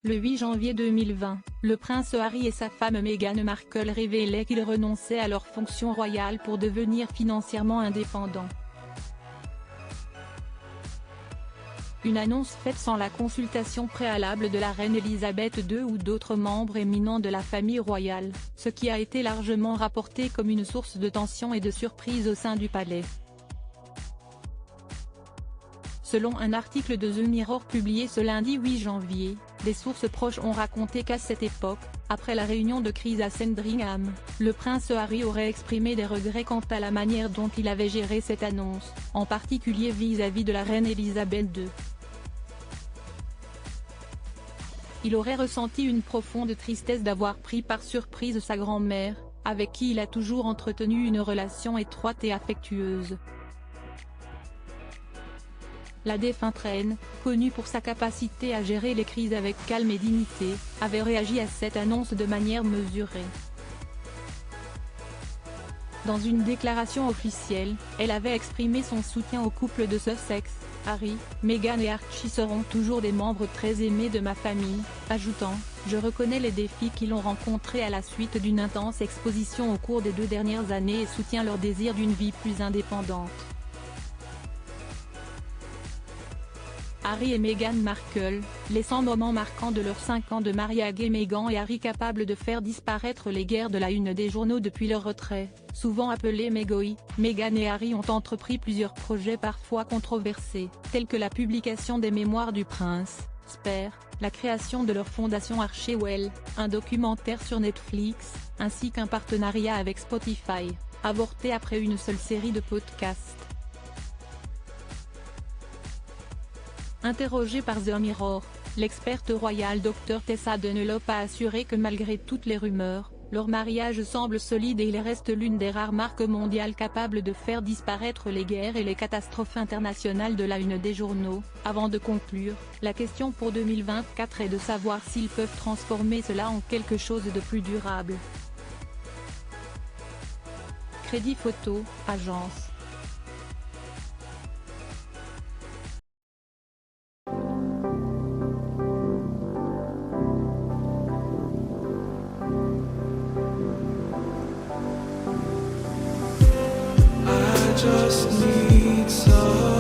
Le 8 janvier 2020, le prince Harry et sa femme Meghan Markle révélaient qu'ils renonçaient à leur fonction royale pour devenir financièrement indépendants. Une annonce faite sans la consultation préalable de la reine Elisabeth II ou d'autres membres éminents de la famille royale, ce qui a été largement rapporté comme une source de tension et de surprise au sein du palais. Selon un article de The Mirror publié ce lundi 8 janvier, des sources proches ont raconté qu'à cette époque, après la réunion de crise à Sandringham, le prince Harry aurait exprimé des regrets quant à la manière dont il avait géré cette annonce, en particulier vis-à-vis de la reine Elisabeth II. Il aurait ressenti une profonde tristesse d'avoir pris par surprise sa grand-mère, avec qui il a toujours entretenu une relation étroite et affectueuse. La défunte reine, connue pour sa capacité à gérer les crises avec calme et dignité, avait réagi à cette annonce de manière mesurée. Dans une déclaration officielle, elle avait exprimé son soutien au couple de Sussex. Harry, Meghan et Archie seront toujours des membres très aimés de ma famille, ajoutant « Je reconnais les défis qu'ils ont rencontrés à la suite d'une intense exposition au cours des 2 dernières années et soutiens leur désir d'une vie plus indépendante. » Harry et Meghan Markle, les 100 moments marquants de leurs 5 ans de mariage. Meghan et Harry capables de faire disparaître les guerres de la une des journaux depuis leur retrait, souvent appelé Megoi. Meghan et Harry ont entrepris plusieurs projets parfois controversés, tels que la publication des mémoires du prince, Spare, la création de leur fondation Archewell, un documentaire sur Netflix, ainsi qu'un partenariat avec Spotify, avorté après une seule série de podcasts. Interrogée par The Mirror, l'experte royale Dr Tessa Dunlop a assuré que malgré toutes les rumeurs, leur mariage semble solide et il reste l'une des rares marques mondiales capables de faire disparaître les guerres et les catastrophes internationales de la une des journaux. Avant de conclure, la question pour 2024 est de savoir s'ils peuvent transformer cela en quelque chose de plus durable. Crédit Photo, agence. Just need some